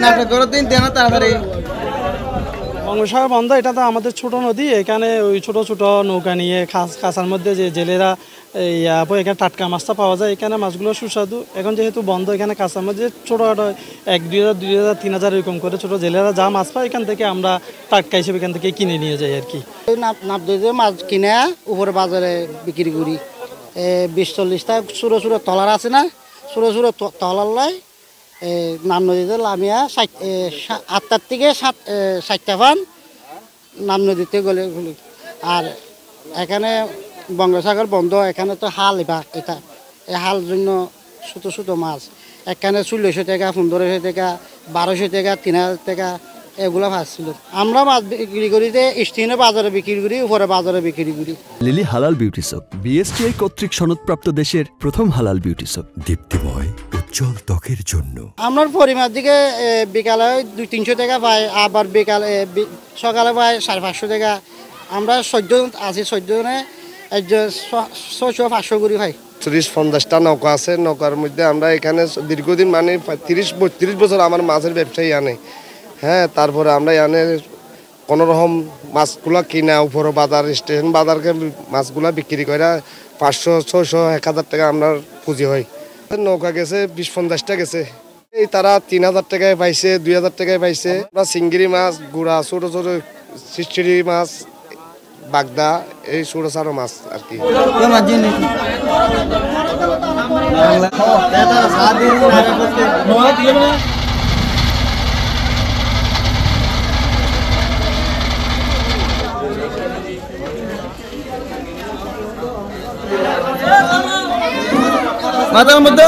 নাটক করে দিন দেনা তাড়াতাড়ি। বঙ্গোপসাগর বন্ধ, এটা তো আমাদের ছোট নদী। এখানে ওই ছোট ছোট নৌকা নিয়ে কাঁচার মধ্যে যে জেলেরা এখানে টাটকা মাছটা পাওয়া যায়। এখানে মাছগুলো সুস্বাদু। এখন যেহেতু বন্ধ, এখানে কাঁচার মধ্যে ছোটোখাটো 1-2,000, 2,000, 3,000 এরকম করে ছোটো জেলেরা যা মাছ পায় এখান থেকে আমরা টাটকা হিসেবে এখান থেকে কিনে নিয়ে যাই আর কি। নাপদে মাছ কিনে উপরে বাজারে বিক্রি করি। 20-40টা ছোটো ছোটো টলার আছে না, ছোটো ছোটো টলার লাই নাম নদীতে লামিয়া 8টার থেকে 7টা ফান নাম নদীতে গলে। আর এখানে বঙ্গোপসাগর বন্ধ, এখানে তো হাল এটা এই হাল জন্য ছোটো ছোটো মাছ এখানে 1600 টাকা, 1500 টাকা, 1200 টাকা, 3000 টাকা এগুলো মাছ ছিল। আমরা মাছ বিক্রি করি যে স্টেশনে বাজারে বিক্রি করি, উপরে বাজারে বিক্রি করি। লিলি হালাল বিউটি সোপ, বিএসটিআই কর্তৃক সনদপ্রাপ্ত দেশের প্রথম হালাল বিউটি সোপ। দীপ্তিময় উজ্জ্বল ত্বকের জন্য। আমার পরিমাণ দিকে বিকালে 200-300 টাকা পাই, আবার সকালে পাই 550 টাকা। আমরা 14 জন আছি, 14 জনে 600-500 করে পাই। 40-50টা নৌকা আছে। নৌকার মধ্যে আমরা এখানে দীর্ঘদিন মানে 30-32 বছর আমার মাছের ব্যবসায়ী আনে। হ্যাঁ, তারপরে আমরা এখানে কোনোরকম মাছগুলো কিনা উপরে বাজার স্টেশন বাজারকে মাছগুলো বিক্রি করে 500-600-1000 টাকা আমরা পুঁজি হয়। নৌকা গেছে 20-50টা গেছে। এই তারা 3000 টাকায় পাইছে, 2000 টাকায় পাইছে। আমরা চিংড়ি মাছ, গুড়া, ছোটো ছোটো চিংড়ি মাছ, বাগদা, এই ছোটো ছোটো মাছ আর কি। মাথার মধ্যে